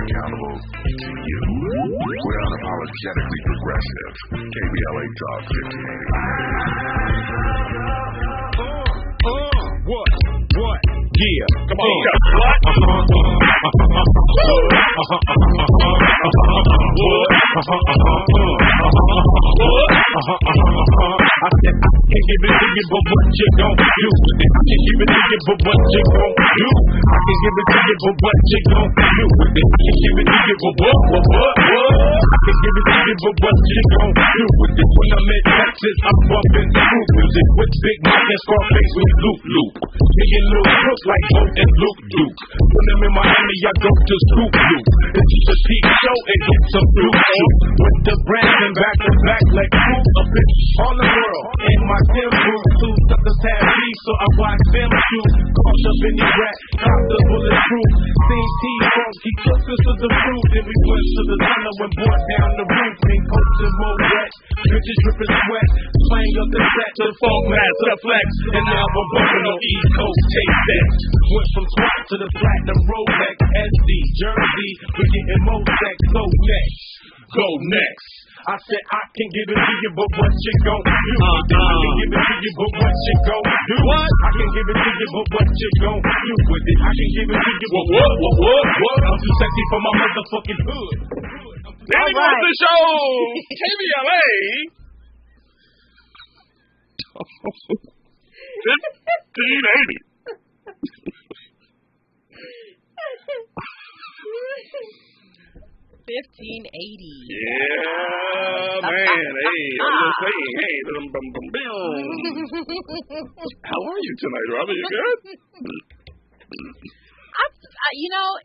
accountable to you. We're unapologetically progressive. KBLA Talk 1580. What? Yeah, come on. I said I can't give it to you, but what you gon' do? I can give it to you, but what you gon' do? I can give it to you, but what you gon' do? I can give it to you, but what? I can give it to you, but what you gon' do with it? When I'm in Texas, I'm bumping groove music with Big Mike and Scarface with Loop. Me and Lil Crook like Bo and Luke Duke. When I'm in Miami, I go to Scoop Loop. It's just a peep show and get some blue soup. With the brand and back to back like Scoop up in all the world. And my Tim boots, two suckers have beef, so I watch them shoot. Caught up in the rack, cop the bulletproof. Seen T-Funk, he took us to the fruit. Then we went to the tunnel and brought down the roof. Ain't coats and more wet, bitches dripping sweat. Playing up the set to the funk master flex. And now we're bumping on East Coast tape decks. Went from SWAT to the platinum Rolex, SD, Jersey. We're getting more sex, go next. Go next. I said I can give it to you, but what you gon' do? I can give it to you, but what you gon' do? What? I can give it to you, but what you gon' do with it? I can give it to you, but what? I'm too sexy for my motherfucking hood. Danny right. The show, KBLA. 1580. Yeah, man. Hey, I'm just saying. Hey, how are you tonight, Robin? You good?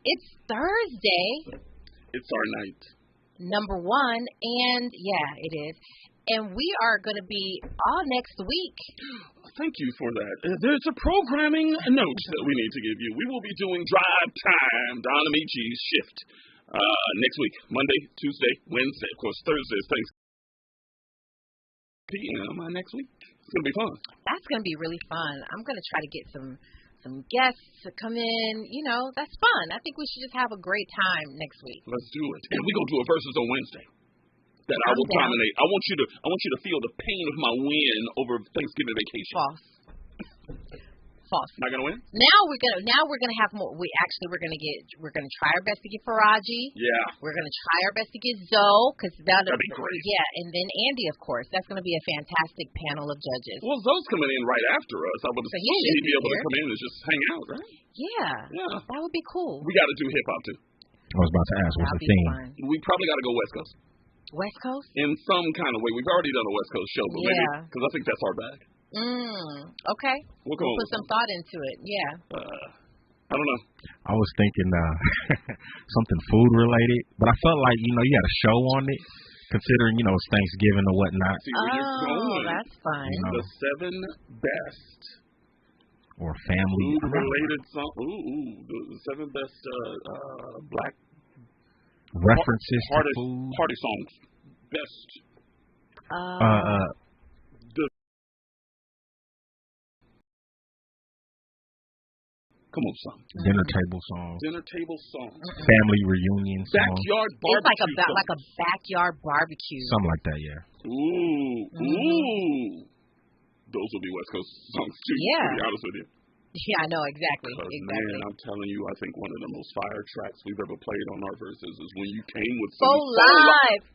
It's Thursday. It's our night. Number one, and yeah, it is. And we are going to be all next week. Thank you for that. There's a programming note that we need to give you. We will be doing Drive Time, Don Amici's shift, next week. Monday, Tuesday, Wednesday. Of course, Thursday is Thanksgiving. PM next week. It's going to be fun. That's going to be really fun. I'm going to try to get some guests to come in. That's fun. I think we should just have a great time next week. Let's do it. And we're going to do a versus on Wednesday. That I will dominate. I want you to feel the pain of my win over Thanksgiving vacation. False. Not gonna win? Now we're gonna have more. We're gonna try our best to get Faraji. Yeah. We're gonna try our best to get Zoe, because that'd be great. Yeah, and then Andy, of course. That's gonna be a fantastic panel of judges. Well, Zoe's coming in right after us. I would assume he'd be able to come in and just hang out, right? Yeah. That would be cool. We got to do hip hop too. I was about to ask, what's the theme? We probably got to go West Coast. West Coast? In some kind of way. We've already done a West Coast show, but maybe, because I think that's our bag. Okay. We'll put some thought into it. Yeah. I don't know. I was thinking something food related, but I felt like, you had a show on it, considering, it's Thanksgiving or whatnot. See where you're going. That's fun. The 7 best. Or family. Food-related songs. The 7 best black references to food. Party songs. Best. Come on, son. Dinner table songs. Family reunion songs. Backyard barbecue. It's like a backyard barbecue. Something like that, yeah. Ooh. Those will be West Coast songs too. Yeah. To be honest with you. Yeah, I know, exactly. Man, I'm telling you, I think one of the most fire tracks we've ever played on our verses is when you came with Faux Live.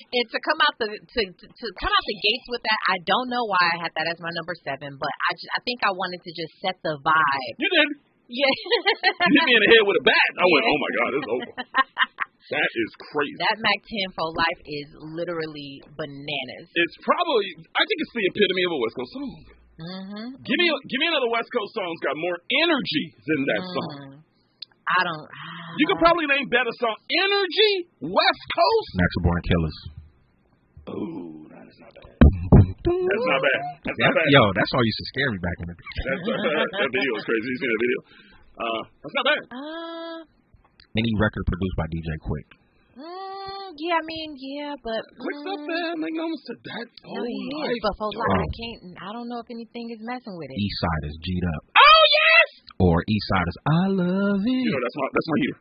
And to come out the gates with that, I don't know why I had that as my number 7, but I think I wanted to just set the vibe. You did. Yeah. You hit me in the head with a bat. I went, oh my God, it's over. That is crazy. That Mac 10 Faux Life is literally bananas. It's probably, I think it's the epitome of a West Coast song. Give me another West Coast song that's got more energy than that song. I don't. You could probably name better song. Energy, West Coast. Natural Born Killers. Oh, that is not bad. That's not bad. Yo, that song used to scare me back in the day. That video was crazy. You seen that video? That's not bad. Any record produced by DJ Quick. But Quick's up there. Make no mistake. That but Faux Life, I don't know if anything is messing with it. East Side is G'd up. Oh yes. or Eastsiders, I love it. You know, that's my heater.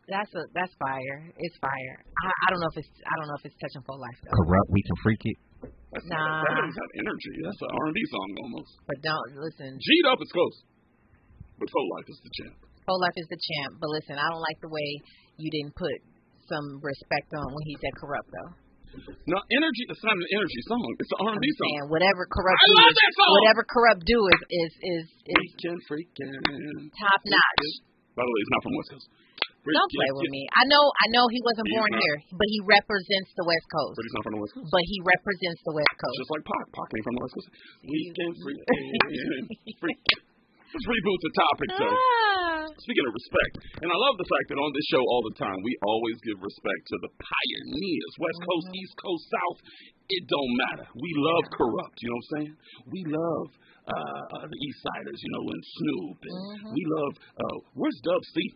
That's fire. It's fire. I don't know if it's touching for life though. Corrupt, we can freak it. That doesn't have energy. That's an R&B song almost. But don't listen. G'd up is close, but Full Life is the champ. Full Life is the champ. But listen, I don't like the way you didn't put some respect on when he said corrupt though. No, energy. It's not an energy song. It's an R&B song. Whatever corrupt. I love that song. Whatever corrupt do is freaking top notch. By the way, he's not from West Coast. Don't play with me. I know he wasn't born here, but he represents the West Coast. But he's not from the West Coast. But he represents the West Coast. Just like Pac. Pac ain't from the West Coast. We can freak. Let's reboot the topic, so. Speaking of respect, and I love the fact that on this show all the time, we always give respect to the pioneers, West Coast, East Coast, South. It don't matter. We love Corrupt, you know what I'm saying? We love the Eastsiders, you know, and Snoop. And we love, where's Dub C?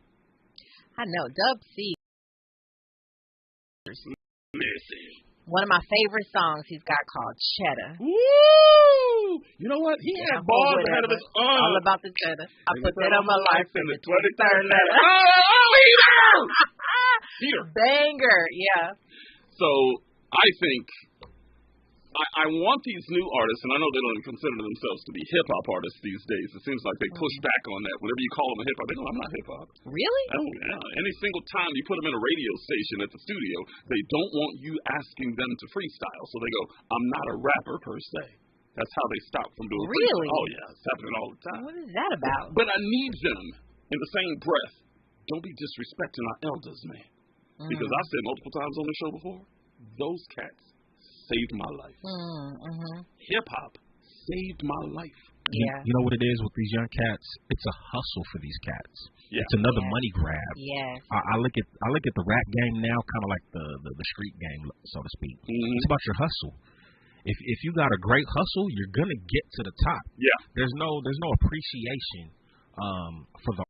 I know, Dub C. Listen. One of my favorite songs he's got called Cheddar. Woo! You know what? He had balls ahead of his own. All about the cheddar. I put that on my life in the 23rd letter. Heater. Banger, yeah. So I think I want these new artists, and I know they don't even consider themselves to be hip-hop artists these days. It seems like they push back on that. Whenever you call them a hip-hop, they go, I'm not hip-hop. Really? Oh, yeah. Any single time you put them in a radio station at the studio, they don't want you asking them to freestyle. So they go, I'm not a rapper per se. That's how they stop from doing Really? freestyle. Oh, yeah. It's happening all the time. What is that about? But I need them in the same breath. Don't be disrespecting our elders, man. Because I've said multiple times on the show before, those cats saved my life. Hip-hop saved my life. Yeah. You know what it is with these young cats? It's a hustle for these cats. Yeah. It's another money grab. Yes. I look at the rap game now kind of like the street game, so to speak. It's about your hustle. If you got a great hustle, you're gonna get to the top. Yeah. There's no appreciation for the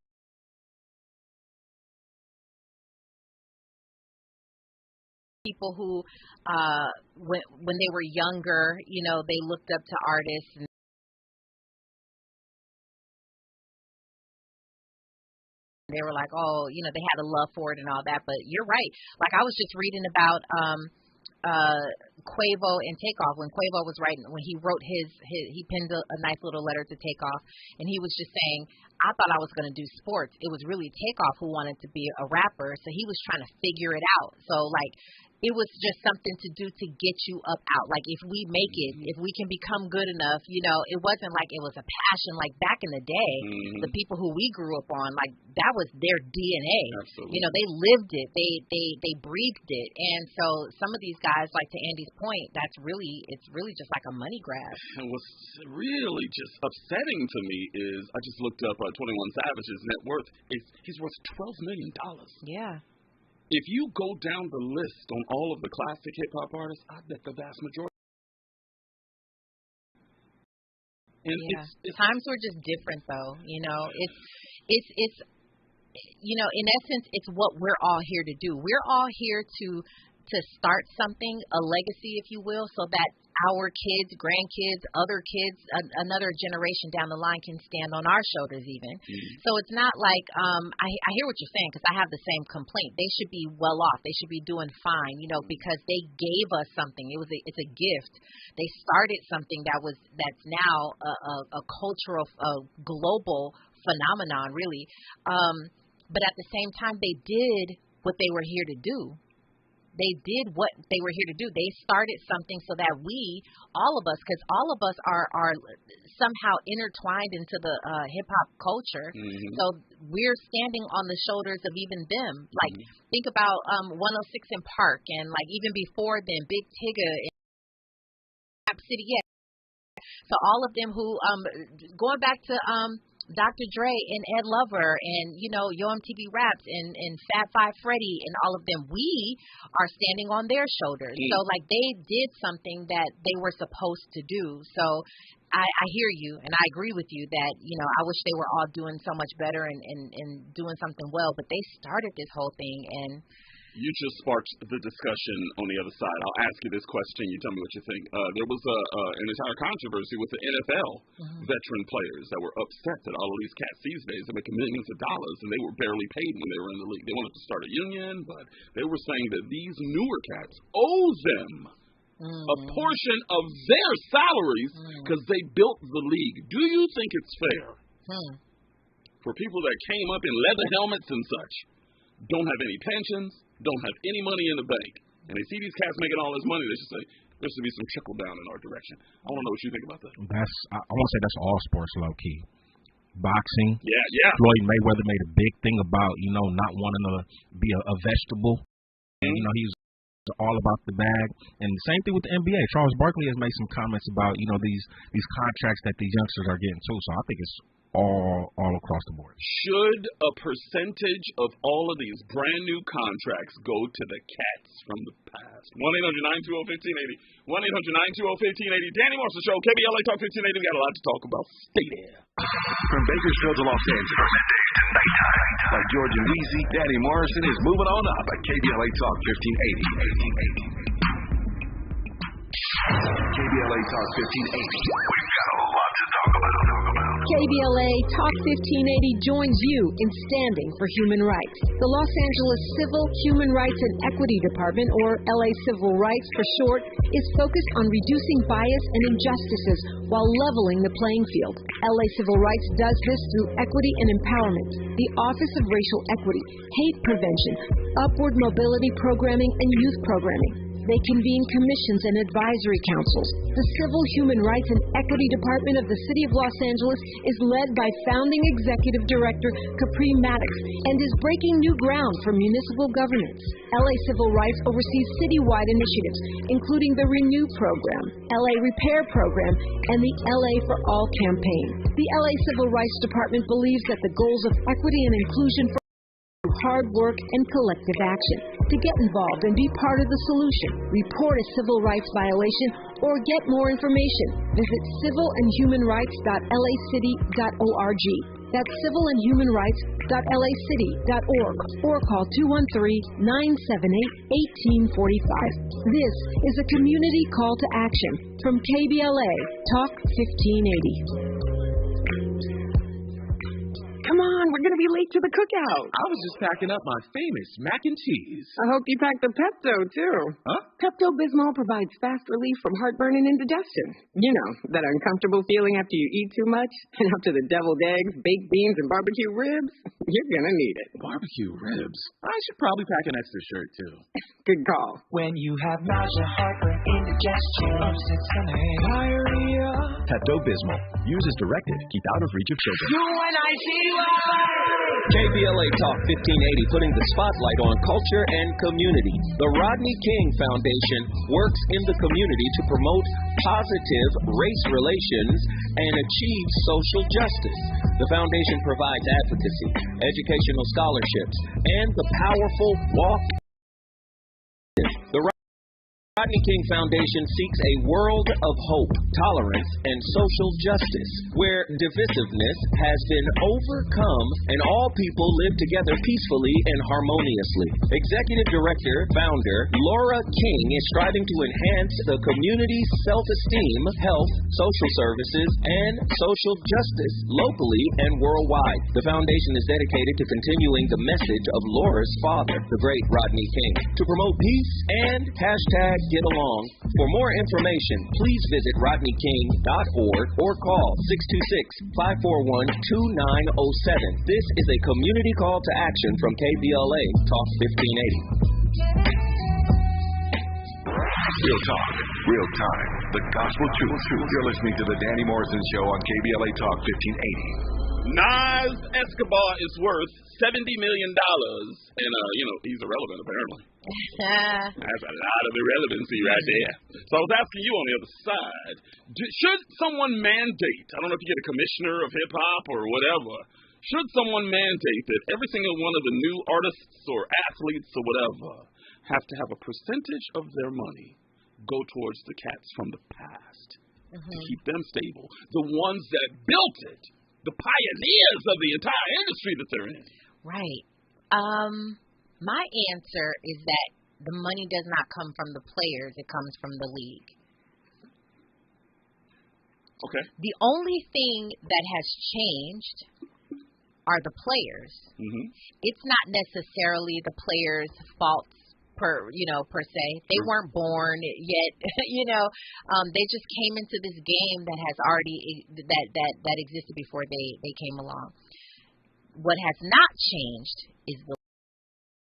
people who, when they were younger, you know, they looked up to artists and they were like, oh, you know, they had a love for it and all that. But you're right. Like I was just reading about Quavo and Takeoff when Quavo was writing, when he wrote he penned a nice little letter to Takeoff, and he was just saying, I thought I was going to do sports. It was really Takeoff who wanted to be a rapper, so he was trying to figure it out. So like, it was just something to do to get you up out. Like if we make it, if we can become good enough, you know, it wasn't like it was a passion like back in the day. The people who we grew up on, like that was their DNA. Absolutely. You know, they lived it. They breathed it. And so some of these guys, like to Andy's point, it's really just like a money grab. And what's really just upsetting to me is I just looked up 21 Savage's net worth. He's worth $12 million. Yeah. If you go down the list on all of the classic hip-hop artists, I bet the vast majority. And it's times were just different, though. You know, it's you know, in essence, it's what we're all here to do. We're all here to start something, a legacy, if you will, so that our kids, grandkids, other kids, another generation down the line can stand on our shoulders even. So it's not like, I hear what you're saying because I have the same complaint. They should be well off. They should be doing fine, you know, because they gave us something. It's a gift. They started something that's now a cultural, global phenomenon, really. But at the same time, they did what they were here to do. They did what they were here to do. They started something so that all of us, because all of us are somehow intertwined into the hip-hop culture. So we're standing on the shoulders of even them. Like, think about 106 in Park and, like, even before then, Big Tigga and Rap City. Yeah. So all of them who, going back to Dr. Dre and Ed Lover and, you know, Yo MTV Raps and Fat Five Freddy and all of them, we are standing on their shoulders. So, like, they did something that they were supposed to do. So I hear you, and I agree with you that, you know, I wish they were all doing so much better and doing something well, but they started this whole thing, and You just sparked the discussion on the other side. I'll ask you this question. You tell me what you think. There was an entire controversy with the NFL veteran players that were upset that all of these cats these days are making millions of dollars and they were barely paid when they were in the league. They wanted to start a union, but they were saying that these newer cats owe them a portion of their salaries because they built the league. Do you think it's fair for people that came up in leather helmets and such, don't have any pensions, don't have any money in the bank, and they see these cats making all this money, they should say, there should be some trickle down in our direction. I want to know what you think about that. I want to say that's all sports, low key. Boxing. Yeah. Floyd Mayweather made a big thing about, not wanting to be a vegetable. And, he's all about the bag. And the same thing with the NBA. Charles Barkley has made some comments about, these contracts that these youngsters are getting too. So I think it's all across the board. Should a percentage of all of these brand new contracts go to the cats from the past? 1-800-920-1580. 1-800-920-1580. Danny Morrison Show, KBLA Talk 1580. We got a lot to talk about. Stay there. From Bakersfield to Los Angeles, midday to nighttime. Like George and Weezy, Danny Morrison is moving on up at KBLA Talk 1580. KBLA Talk 1580. We've got a lot to talk about. KBLA Talk 1580 joins you in standing for human rights. The Los Angeles Civil, Human Rights and Equity Department, or LA Civil Rights for short, is focused on reducing bias and injustices while leveling the playing field. LA Civil Rights does this through equity and empowerment, the Office of Racial Equity, hate prevention, upward mobility programming, and youth programming. They convene commissions and advisory councils. The Civil, Human Rights and Equity Department of the City of Los Angeles is led by founding executive director Capri Maddox and is breaking new ground for municipal governance. LA Civil Rights oversees citywide initiatives, including the Renew Program, LA Repair Program, and the LA for All campaign. The LA Civil Rights Department believes that the goals of equity and inclusion for hard work and collective action. To get involved and be part of the solution, report a civil rights violation or get more information, visit civilandhumanrights.lacity.org. That's civilandhumanrights.lacity.org or call 213-978-1845. This is a community call to action from KBLA Talk 1580. Come on, we're going to be late to the cookout. I was just packing up my famous mac and cheese. I hope you packed the Pepto, too. Huh? Pepto-Bismol provides fast relief from heartburn and indigestion. You know, that uncomfortable feeling after you eat too much? And after the deviled eggs, baked beans, and barbecue ribs? You're going to need it. Barbecue ribs? I should probably pack an extra shirt, too. Good call. When you have nausea, heartburn, indigestion, upset stomach, diarrhea. Pepto-Bismol. Use as directed. Keep out of reach of children. KBLA Talk 1580, putting the spotlight on culture and community. The Rodney King Foundation works in the community to promote positive race relations and achieve social justice. The foundation provides advocacy, educational scholarships, and the powerful walk. The Rodney King Foundation seeks a world of hope, tolerance, and social justice, where divisiveness has been overcome and all people live together peacefully and harmoniously. Executive Director, Founder, Laura King is striving to enhance the community's self-esteem, health, social services, and social justice locally and worldwide. The foundation is dedicated to continuing the message of Laura's father, the great Rodney King, to promote peace and #Get Along. For more information, please visit rodneyking.org or call 626-541-2907. This is a community call to action from KBLA Talk 1580. Real talk, real time, the gospel truth. You're listening to the Danny Morrison Show on KBLA Talk 1580. Nas Escobar is worth $70 million. And, he's irrelevant, apparently. That's a lot of irrelevancy right there. So I was asking you on the other side, should someone mandate, I don't know if you get a commissioner of hip-hop or whatever, should someone mandate that every single one of the new artists or athletes or whatever have to have a percentage of their money go towards the cats from the past to keep them stable? The ones that built it. The pioneers of the entire industry that they're in. Right. My answer is that the money does not come from the players. It comes from the league. Okay. The only thing that has changed are the players. Mm-hmm. It's not necessarily the players' faults per se. They weren't born yet. They just came into this game that has already that existed before they came along. What has not changed is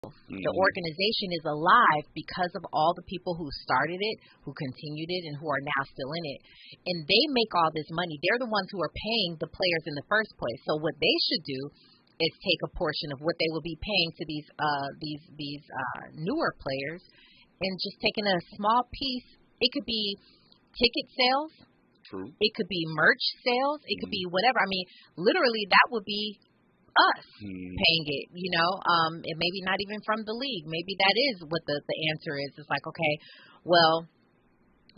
the organization is alive because of all the people who started it, who continued it, and who are now still in it. And they make all this money. They're the ones who are paying the players in the first place. So what they should do is take a portion of what they will be paying to these newer players and just taking a small piece. It could be ticket sales. True. It could be merch sales. It could be whatever. I mean, literally, that would be us paying it, and maybe not even from the league. Maybe that is what the answer is. It's like, okay, well,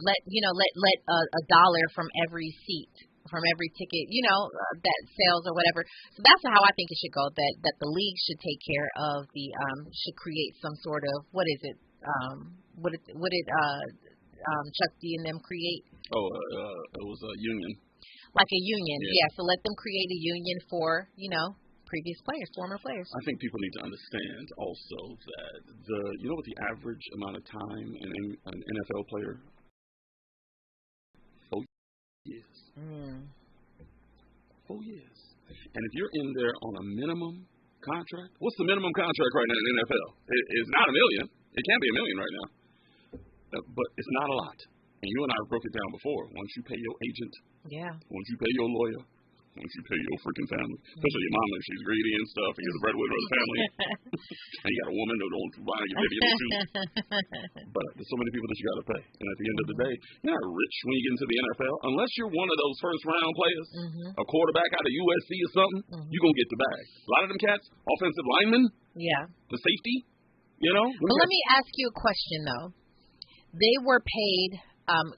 let a dollar from every seat, from every ticket, that sells or whatever. So that's how I think it should go. That the league should take care of should create some sort of what is it? What did Chuck D and them create? It was a union. Like a union, yeah. So let them create a union for previous players, former players. I think people need to understand also that what the average amount of time an NFL player? 4 years. 4 years. And if you're in there on a minimum contract, what's the minimum contract right now in the NFL? It's not $1 million. It can't be $1 million right now. But it's not a lot. And you and I broke it down before. Once you pay your agent, once you pay your lawyer, once you pay your freaking family, especially your mama if she's greedy and stuff, and you're the breadwinner of the family, and you got a woman who don't buy your baby no shoes. But there's so many people that you got to pay. And at the end of the day, you're not rich when you get into the NFL unless you're one of those first-round players, a quarterback out of USC or something. You're going to get the bag. A lot of them cats, offensive linemen, the safety, But let me ask you a question, though. They were paid,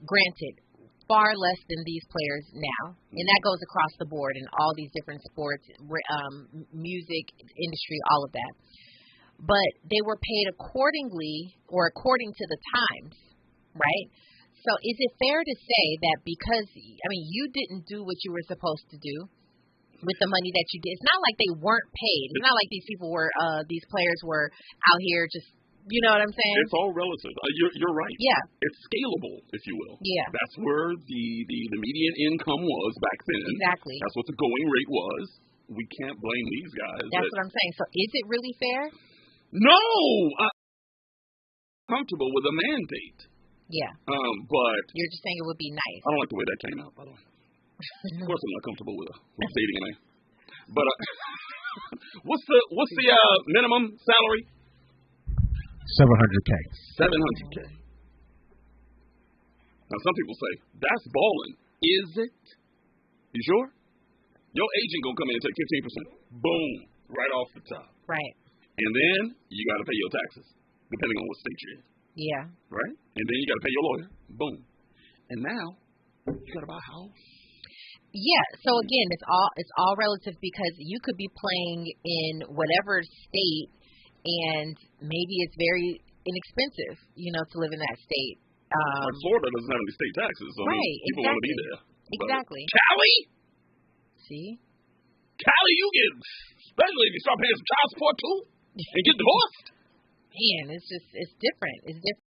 granted, far less than these players now, and that goes across the board in all these different sports, music industry, all of that. But they were paid accordingly or according to the times, right? So is it fair to say that because you didn't do what you were supposed to do with the money that you did? It's not like they weren't paid. It's not like these people were, these players were out here just. You know what I'm saying? It's all relative. You're right. Yeah. It's scalable, if you will. Yeah. That's where the median income was back then. Exactly. That's what the going rate was. We can't blame these guys. That's what I'm saying. So is it really fair? No! I'm comfortable with a mandate. Yeah. But you're just saying it would be nice. I don't like the way that came out, by the way. Of course I'm not comfortable with dating a man. But what's the minimum salary? $700K. $700K. Now, some people say, that's balling. Is it? You sure? Your agent going to come in and take 15%. Boom. Right off the top. Right. And then you got to pay your taxes, depending on what state you're in. Yeah. Right? And then you got to pay your lawyer. Boom. And now, you got to buy a house. Yeah, so again, it's all relative because you could be playing in whatever state and maybe it's very inexpensive, to live in that state. Like Florida doesn't have any state taxes, so right, people want to be there. Exactly. Cali? See? Cali, you get, especially if you start paying some child support too and get divorced. Man, it's different. It's different.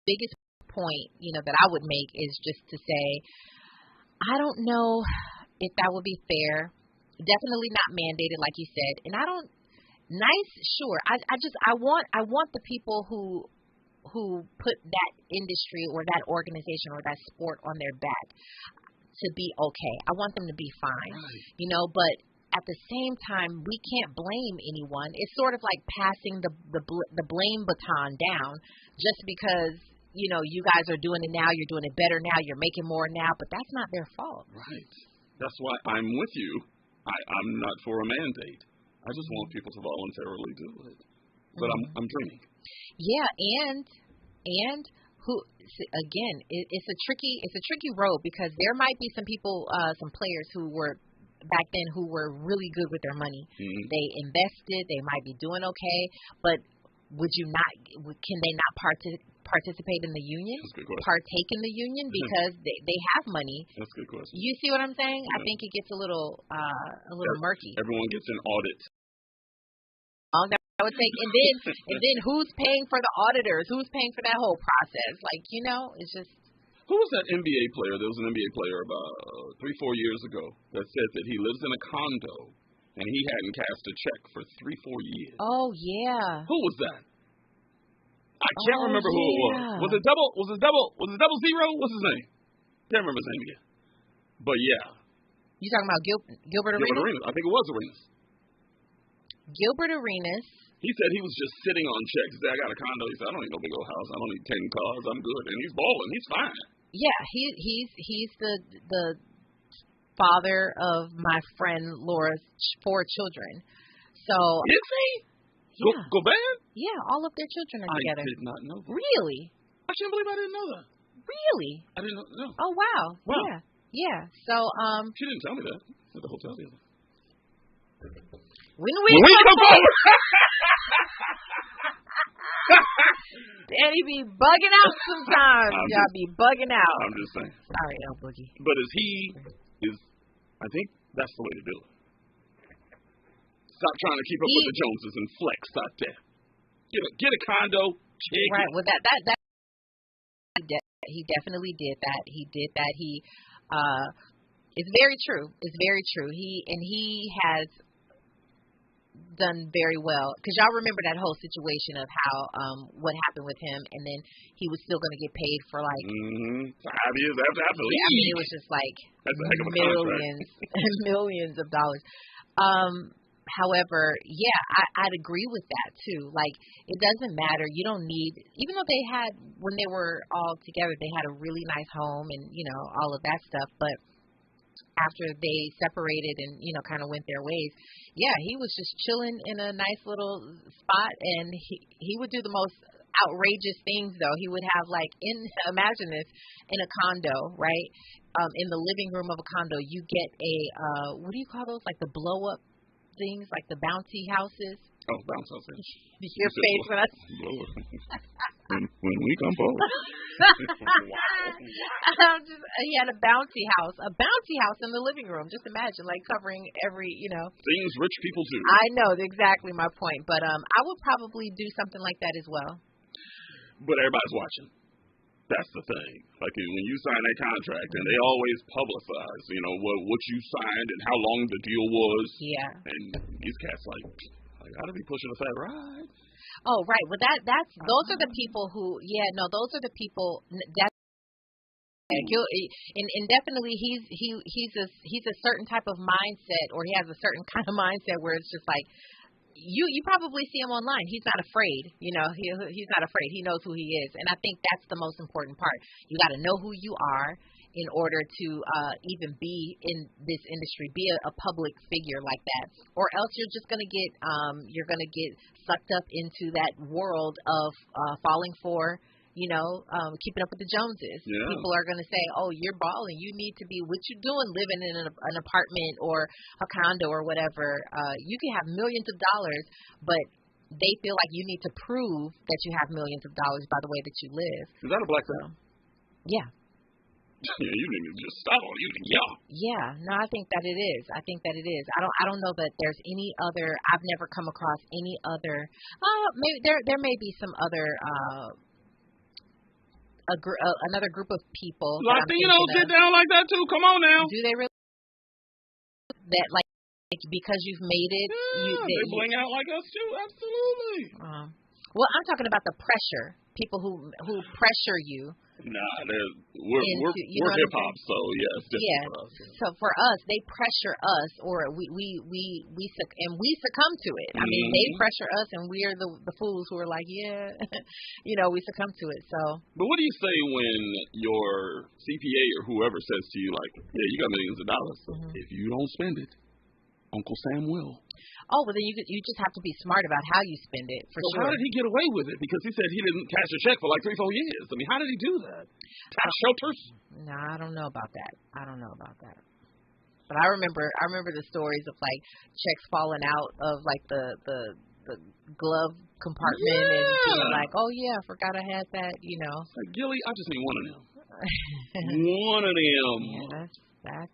Biggest point, that I would make is just to say, I don't know if that would be fair. Definitely not mandated, like you said. And I don't. Nice, sure. I want the people who put that industry or that organization or that sport on their back to be okay. I want them to be fine, But at the same time, we can't blame anyone. It's sort of like passing the blame baton down just because you guys are doing it now. You're doing it better now. You're making more now, but that's not their fault. Right. That's why I'm with you. I'm not for a mandate. I just want people to voluntarily do it. But I'm dreaming. Yeah, and who again, it's a tricky road because there might be some people, some players who were back then who were really good with their money. They invested. They might be doing okay, but would you not? Can they not participate in the union? That's a good question. Partake in the union because they have money. That's a good question. You see what I'm saying? I think it gets a little murky. Everyone gets an audit. I would think, and then who's paying for the auditors? Who's paying for that whole process? Like, it's just. Who was that NBA player? There was an NBA player about 3-4 years ago that said that he lives in a condo and he hadn't cashed a check for 3-4 years. Oh yeah. Who was that? I can't remember who it was. Was it double zero? What's his name? Can't remember his name again. But yeah. You talking about Gilbert Arenas? Gilbert Arenas. I think it was Arenas. Gilbert Arenas. He said he was just sitting on checks. He said, I got a condo. He said, I don't need no big old house. I don't need 10 cars. I'm good. And he's balling. He's fine. Yeah, he's the father of my friend Laura's 4 children. So is he? Yeah. Go bad? Yeah, all of their children are together. I did not know that. Really? I can't believe I didn't know that. Really? I didn't know. No. Oh wow. Yeah. So she didn't tell me that at the hotel the other. When we come over. Daddy be bugging out sometimes. Y'all be bugging out. I'm just saying. Sorry, El Boogie. But I think that's the way to do it. Stop trying to keep up with the Joneses and flex out there. Get a condo. Right. Well, that he definitely did that. He did that. It's very true. It's very true. He has done very well, because y'all remember that whole situation of how what happened with him, and then he was still going to get paid for like 5 years after I believe. I mean, it was just like that's a heck of a millions and millions of dollars. However, yeah, I'd agree with that too. Like, it doesn't matter. You don't need, even though they had, when they were all together, they had a really nice home and all of that stuff, but after they separated and, kind of went their ways, yeah, he was just chilling in a nice little spot, and he would do the most outrageous things, though. He would have, like, imagine this, in a condo, right? In the living room of a condo, you get a, what do you call those? Like the blow-up things, like the bouncy houses. Oh, bounce houses. Your face when I... when we come forward. He had a bouncy house in the living room. Just imagine, like, covering every, things rich people do. I know, exactly my point. But I would probably do something like that as well. But everybody's watching. That's the thing. Like, when you sign that contract, and they always publicize, what you signed and how long the deal was. Yeah. And these cats I gotta be pushing a fat ride. Oh, right. Well, those are the people who, those are the people that. And definitely he's a certain type of mindset, or he has a certain kind of mindset where it's just like, you probably see him online. He's not afraid. He's not afraid. He knows who he is. And I think that's the most important part. You got to know who you are in order to even be in this industry, be a public figure like that, or else you're just going to get sucked up into that world of falling for, keeping up with the Joneses. Yeah. People are going to say, oh, you're balling. You need to be, what you doing living in an apartment or a condo or whatever. You can have millions of dollars, but they feel like you need to prove that you have millions of dollars by the way that you live. Is that a black thing? Yeah. Yeah, you need to just stop on you. Yeah. Yeah, no, I think that it is. I don't know that there's any other. I've never come across any other. Maybe there may be some other. Another group of people. Latinos get down like that too. Come on now. Do they really? That like because you've made it. Yeah, they bling out like us too. Absolutely. Well, I'm talking about the pressure. People who pressure you. Nah, we're hip hop, so yeah, it's different for us. So for us, they pressure us, or we succumb to it. I mean, they pressure us, and we are the fools who are like, we succumb to it. So. But what do you say when your CPA or whoever says to you, like, yeah, you got millions of dollars. If you don't spend it, Uncle Sam will. Oh, well, then you just have to be smart about how you spend it, for sure. How did he get away with it? Because he said he didn't cash a check for like 3-4 years. I mean, how did he do that? Tax shelters? No, I don't know about that. But I remember the stories of like checks falling out of like the glove compartment and being like, oh yeah, I forgot I had that, you know. Like, Gilly, I just need one of them. One of them. Yeah,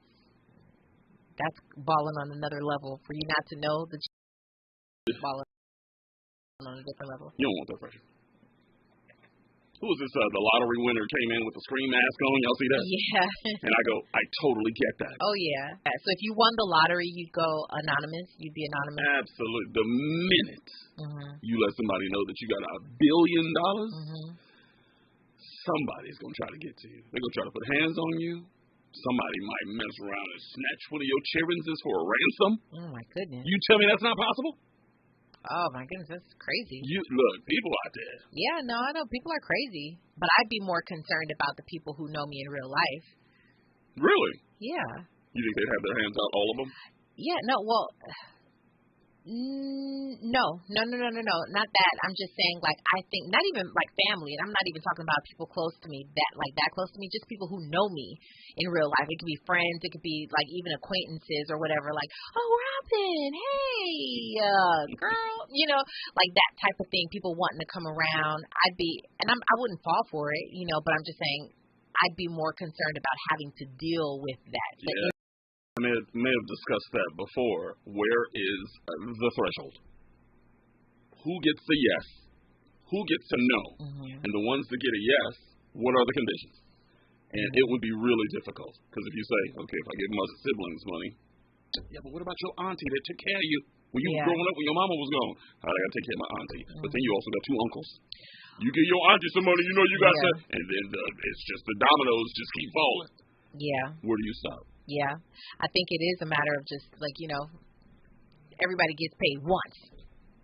that's balling on another level. For you not to know that you're balling on a different level. You don't want that pressure. Who was this? The lottery winner came in with the screen mask on. Y'all see that? Yeah. And I go, I totally get that. Oh, yeah. So if you won the lottery, you'd go anonymous? You'd be anonymous? Absolutely. The minute you let somebody know that you got $1 billion, somebody's going to try to get to you. They're going to try to put hands on you. Somebody might mess around and snatch one of your children for a ransom. Oh, my goodness. You tell me that's not possible? Oh, my goodness, that's crazy. Look, people out there. Yeah, no, I know. People are crazy. But I'd be more concerned about the people who know me in real life. Really? Yeah. You think they'd have their hands out, all of them? Yeah, no, well, no, not that. I'm just saying, like, I think, not even, like, family, and I'm not even talking about people close to me, that close to me, just people who know me in real life. It could be friends, it could be, like, even acquaintances or whatever, like, oh, Robin, hey, girl, you know, like that type of thing, people wanting to come around. I'd be, and I wouldn't fall for it, you know, but I'm just saying, I'd be more concerned about having to deal with that. Yeah. I may have discussed that before. Where is the threshold? Who gets the yes? Who gets to no? And the ones that get a yes, what are the conditions? And it would be really difficult. Because if you say, okay, if I give my siblings money, yeah, but what about your auntie that took care of you when you were growing up, when your mama was gone? I got to take care of my auntie. But then you also got 2 uncles. You give your auntie some money, you know you got to, and then it's just the dominoes just keep falling. Yeah. Where do you stop? Yeah. I think it is a matter of just, like, you know, everybody gets paid once.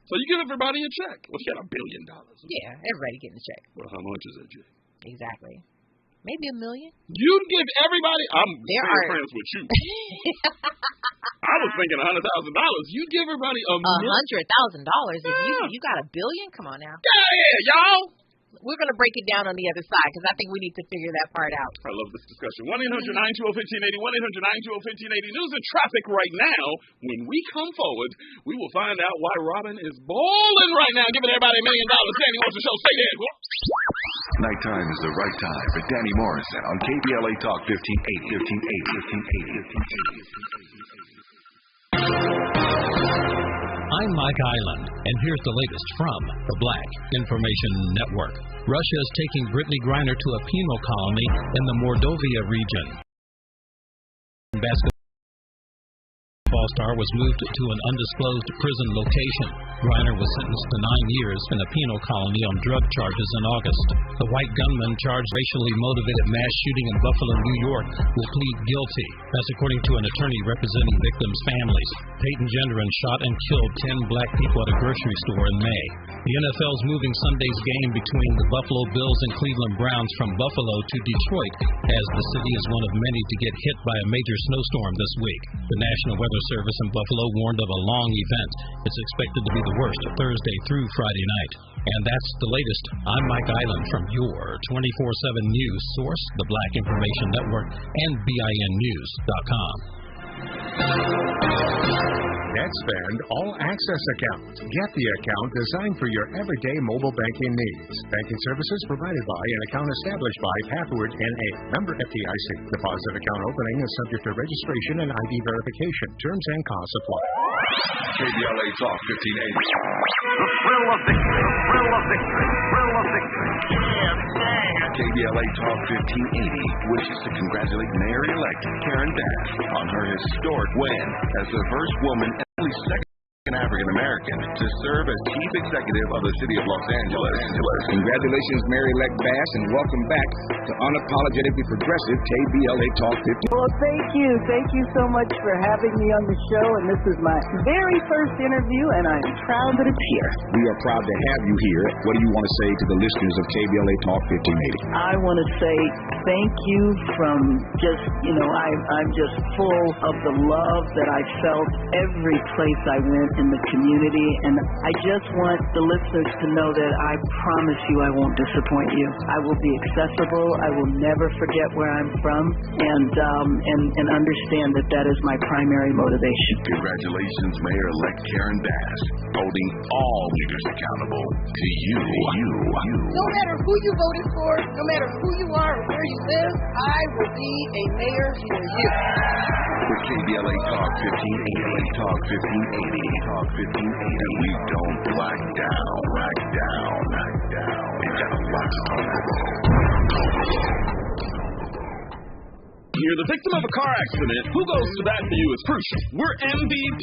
So you give everybody a check. Well, you got $1 billion. Yeah, everybody getting a check. Well, how much is that check? Exactly. Maybe $1 million. You'd give everybody. I'm friends with you. I was thinking $100,000. You'd give everybody $100,000. If you got $1 billion, come on now. Yeah, y'all. We're going to break it down on the other side because I think we need to figure that part out. I love this discussion. 1-800-920-1580, 1-800-920-1580. News and traffic right now. When we come forward, we will find out why Robin is balling right now, giving everybody $1 million. Danny wants the show. Stay there. Nighttime is the right time for Danny Morrison on KBLA Talk 1580. I'm Mike Island, and here's the latest from the Black Information Network. Russia is taking Brittany Griner to a penal colony in the Mordovia region. Basketball star was moved to an undisclosed prison location. Griner was sentenced to 9 years in a penal colony on drug charges in August. The white gunman charged racially motivated mass shooting in Buffalo, New York, will plead guilty. That's according to an attorney representing victims' families. Peyton Gendron shot and killed 10 black people at a grocery store in May. The NFL is moving Sunday's game between the Buffalo Bills and Cleveland Browns from Buffalo to Detroit, as the city is one of many to get hit by a major snowstorm this week. The National Weather Service in Buffalo warned of a long event. It's expected to be the worst Thursday through Friday night. And that's the latest. I'm Mike Island from your 24/7 news source, the Black Information Network, and BINnews.com. NetSpend All Access Account. Get the account designed for your everyday mobile banking needs. Banking services provided by and account established by Pathward N.A. Member FDIC. Deposit account opening is subject to registration and ID verification. Terms and costs apply. KBLA Talk 1580. The thrill of victory. The thrill of victory. The thrill of victory. KBLA Talk 1580 wishes to congratulate Mayor-elect Karen Bass on her historic win as the first woman and only second African-American to serve as Chief Executive of the City of Los Angeles. Congratulations, Mayor-elect Bass, and welcome back to Unapologetically Progressive KBLA Talk 15. Well, thank you. Thank you so much for having me on the show, and this is my very first interview, and I'm proud that it's here. We are proud to have you here. What do you want to say to the listeners of KBLA Talk 1580? I want to say thank you from just, I'm just full of the love that I felt every place I went in the community, and I just want the listeners to know that I promise you I won't disappoint you. I will be accessible. I will never forget where I'm from, and and understand that that is my primary motivation. Congratulations, Mayor-elect Karen Bass, holding all leaders accountable to you. No matter who you voted for, no matter who you are or where you live, I will be a mayor for you. With KBLA Talk 1580, Talk 1580, and we don't back down. We got a lot to talk about. You're the victim of a car accident. Who goes to bat for you is crucial. We're MVP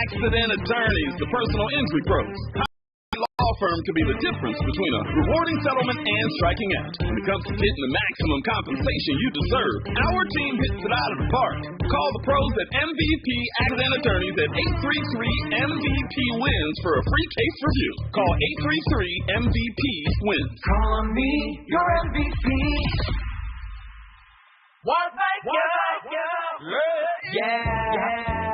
Accident Attorneys, the personal injury pros. Law firm could be the difference between a rewarding settlement and striking out. When it comes to getting the maximum compensation you deserve, our team hits it out of the park. Call the pros at MVP Accident Attorneys at 833-MVP-WINS for a free case review. Call 833-MVP-WINS. Call on me, your MVP. One night,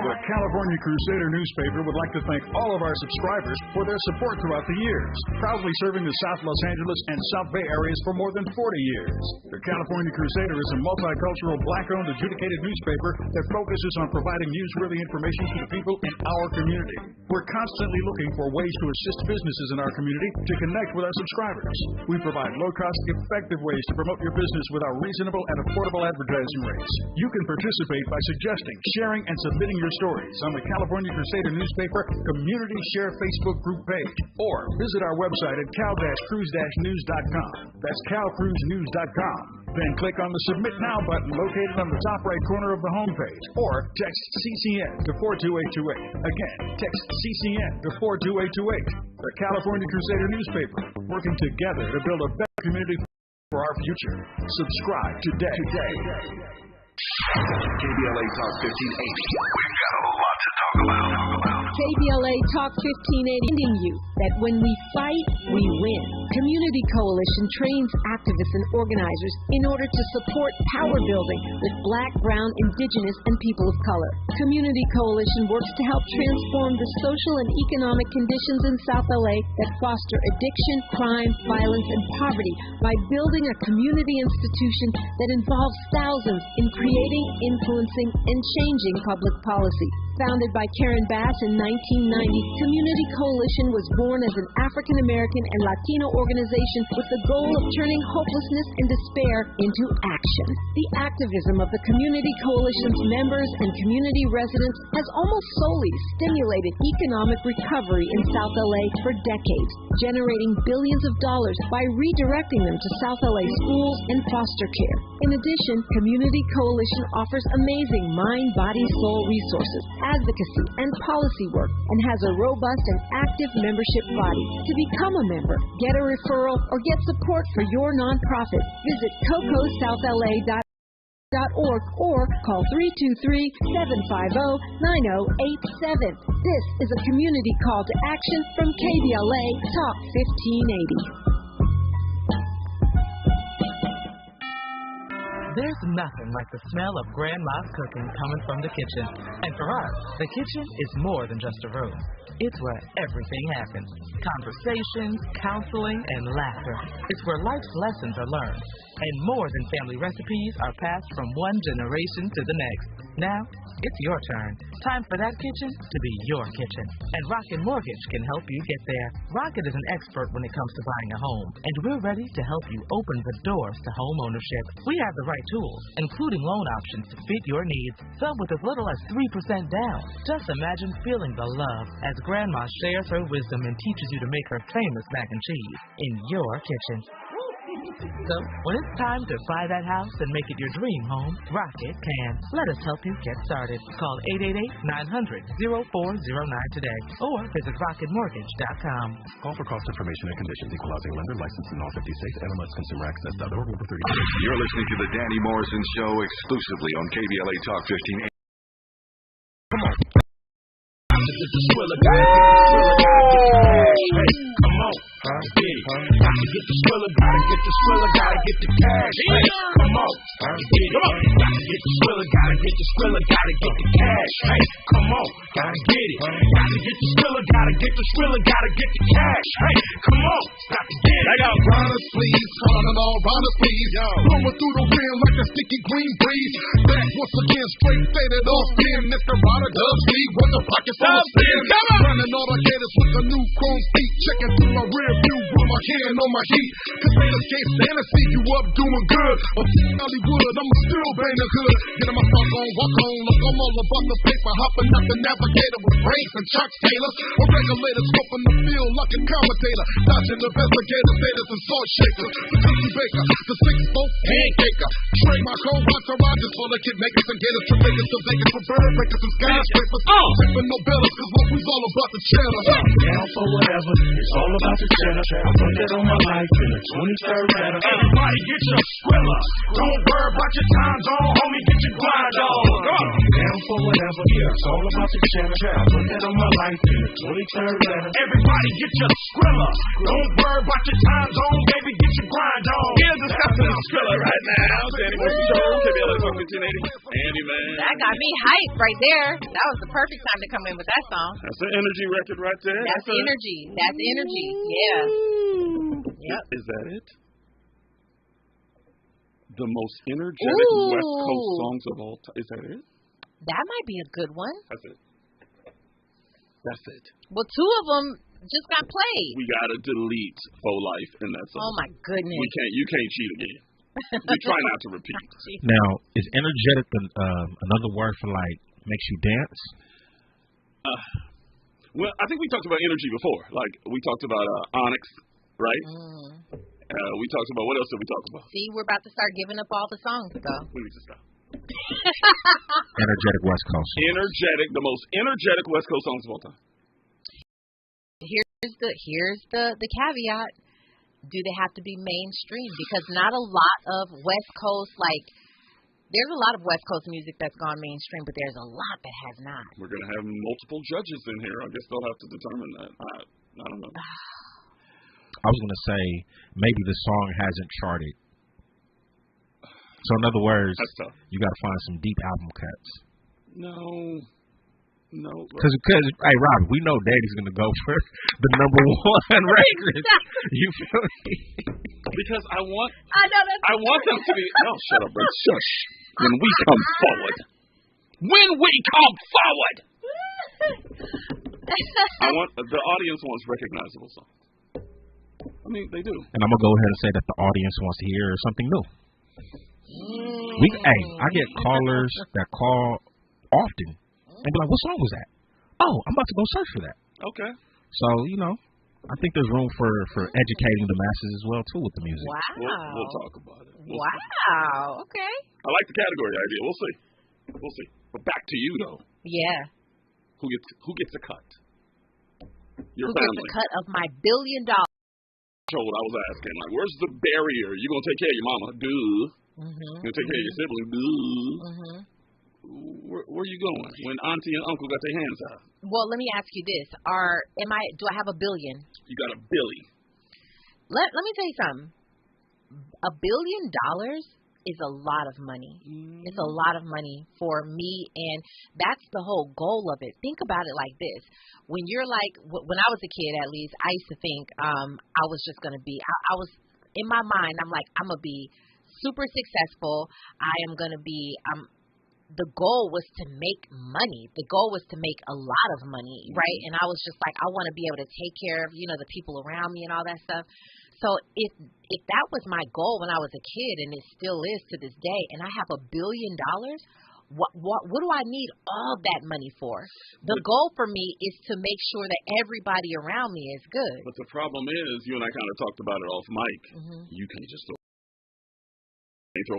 The California Crusader newspaper would like to thank all of our subscribers for their support throughout the years, proudly serving the South Los Angeles and South Bay areas for more than 40 years. The California Crusader is a multicultural, black-owned, adjudicated newspaper that focuses on providing newsworthy information to the people in our community. We're constantly looking for ways to assist businesses in our community to connect with our subscribers. We provide low-cost, effective ways to promote your business with our reasonable and affordable advertising rates. You can participate by suggesting, sharing, and submitting your stories on the California Crusader newspaper Community Share Facebook group page, or visit our website at cal-cruise-news.com. That's calcruisenews.com. Then click on the Submit Now button located on the top right corner of the homepage, or text CCN to 42828. Again, text CCN to 42828. The California Crusader newspaper, working together to build a better community for our future. Subscribe today. KBLA Talk 1580. We've got a lot to talk about. KBLA Talk 1580 reminding you that when we fight, we win. Community Coalition trains activists and organizers in order to support power building with Black, Brown, Indigenous, and people of color. Community Coalition works to help transform the social and economic conditions in South LA that foster addiction, crime, violence, and poverty by building a community institution that involves thousands in creating, influencing, and changing public policy. Founded by Karen Bass in 1990, Community Coalition was born as an African American and Latino organization with the goal of turning hopelessness and despair into action. The activism of the Community Coalition's members and community residents has almost solely stimulated economic recovery in South LA for decades, generating billions of dollars by redirecting them to South LA schools and foster care. In addition, Community Coalition offers amazing mind, body, soul resources, advocacy, and policy work, and has a robust and active membership body. To become a member, get a referral, or get support for your nonprofit, visit cocosouthla.org or call 323-750-9087. This is a community call to action from KBLA Talk 1580. There's nothing like the smell of Grandma's cooking coming from the kitchen. And for us, the kitchen is more than just a room. It's where everything happens. Conversations, counseling, and laughter. It's where life's lessons are learned. And more than family recipes are passed from one generation to the next. Now, it's your turn. Time for that kitchen to be your kitchen. And Rocket Mortgage can help you get there. Rocket is an expert when it comes to buying a home, and we're ready to help you open the doors to home ownership. We have the right tools, including loan options to fit your needs, some with as little as 3% down. Just imagine feeling the love as Grandma shares her wisdom and teaches you to make her famous mac and cheese in your kitchen. So, when it's time to buy that house and make it your dream home, Rocket can. Let us help you get started. Call 888-900-0409 today or visit rocketmortgage.com. Call for cost information and conditions. Equal housing lender licensed in all 50 states. NMLSconsumeraccess.org. Over 30 days. You're listening to the Danny Morrison Show exclusively on KBLA Talk 1580. Come on. Hey, come on. get the Skrilla, gotta get the Skrilla, gotta get the cash. Hey, come on, gotta get it. Gotta get the Skrilla, gotta get the Skrilla, gotta get the cash. Hey, come on, gotta get it. Gotta get the Skrilla, gotta get the Skrilla, gotta get the cash. Hey, come on, gotta get it. I got runners, please, calling all runners, please. Blowing through the wind like a sticky green breeze. Back once again, straight faded off spin. Mr. Ryder does me what the pockets on the spin. Running all the haters with a new chrome feet. Checking through my rear view with my hand on my heat. Cause haters can't stand to see you up doing good. But Hollywood, I'm still banging good. Getting my stuff on, walk on, look, I'm all about the paper. Hopping up the navigator with brains and Chuck Taylors. A regulator, scoping the field like a commentator. Dodging investigators, haters, and salt shakers. The cookie baker, the 6-foot pancaker. Trade my cold entourages for the kid makers and gators. To make us, vacant for bird breakers and skyscrapers. Sipping no bellas, cause what we's all about the cheddar. Down for whatever, it's all about the cheddar. I put that on my life in the 23rd letter. Everybody get your Skrilla. Don't worry about your time zone, homie, get your grind on. Down for whatever, yeah, it's all about the cheddar. I put that on my life in the 23rd letter. Everybody get your Skrilla. Don't worry about your time zone, baby, get your grind on. Here's the stuff in Skrilla right now. Danny Wilson Show, KBLA 1580. Andy, man. That got me hyped right there. That was the perfect time to come in with that song. That's an energy record right there. That's energy. That's energy. Yeah. Yep. Is that it? The most energetic West Coast songs of all time. Is that it? That might be a good one. That's it. That's it. Well, two of them just got played. We gotta delete Faux Life in that song. Oh my goodness. You can't cheat again. We try not to repeat. Now, is energetic another word for like makes you dance? Well, I think we talked about energy before. Like we talked about Onyx, right? We talked about, what else did we talk about? See, we're about to start giving up all the songs, though. We need to stop. Energetic West Coast. Energetic, the most energetic West Coast songs of all time. Here's the caveat. Do they have to be mainstream? Because not a lot of West Coast, like, there's a lot of West Coast music that's gone mainstream, but there's a lot that has not. We're going to have multiple judges in here. I guess they'll have to determine that. I don't know. I was going to say maybe the song hasn't charted. So in other words, you got to find some deep album cuts. No. Because hey, Rob, we know Daddy's going to go for the number one record. You feel me? Because I want them to be. Oh, shut up, bro. Shush. When we come forward. I want the audience wants recognizable songs. I mean, they do. And I'm going to go ahead and say that the audience wants to hear something new. I get callers that call often and be like, what song was that? Oh, I'm about to go search for that. Okay. So, I think there's room for educating the masses as well, too, with the music. Wow. We'll talk about it. Wow. Okay. I like the category idea. We'll see. But back to you, though. Yeah. Who gets a cut? Your Who family. gets a cut of my $1 billion? I was asking, like, where's the barrier? You gonna take care of your mama? Duh. You gonna take care of your sibling? Duh. Where you going when auntie and uncle got their hands out? Well, let me ask you this: do I have $1 billion? You got $1 billion. Let me tell you something. $1 billion is a lot of money. It's a lot of money for me, and that's the whole goal of it. Think about it like this. When you're like, when I was a kid, at least, I used to think I was just going to be, I was, in my mind, I'm like, I'm going to be super successful. I am going to be, the goal was to make money. The goal was to make a lot of money, right? And I was just like, I want to be able to take care of, the people around me and all that stuff. So if that was my goal when I was a kid, and it still is to this day, and I have $1 billion, what do I need all that money for? The goal for me is to make sure that everybody around me is good. But the problem is, you and I kind of talked about it off mic. You can't just throw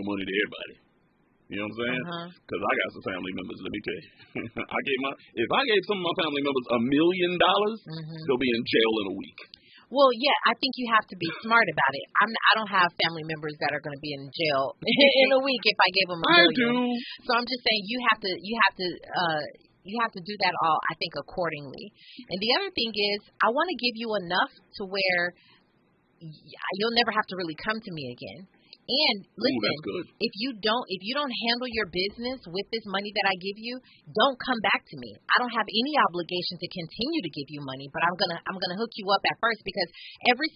money to everybody. You know what I'm saying? Because I got some family members, let me tell you. If I gave some of my family members $1 million, they'll be in jail in a week. Well, yeah, I think you have to be smart about it. I don't have family members that are going to be in jail in a week if I gave them $1 million. I do. So I'm just saying you have to do that all, I think, accordingly. And the other thing is, I want to give you enough to where you'll never have to really come to me again. And listen, if you don't handle your business with this money that I give you, don't come back to me. I don't have any obligation to continue to give you money, but I'm gonna hook you up at first, because every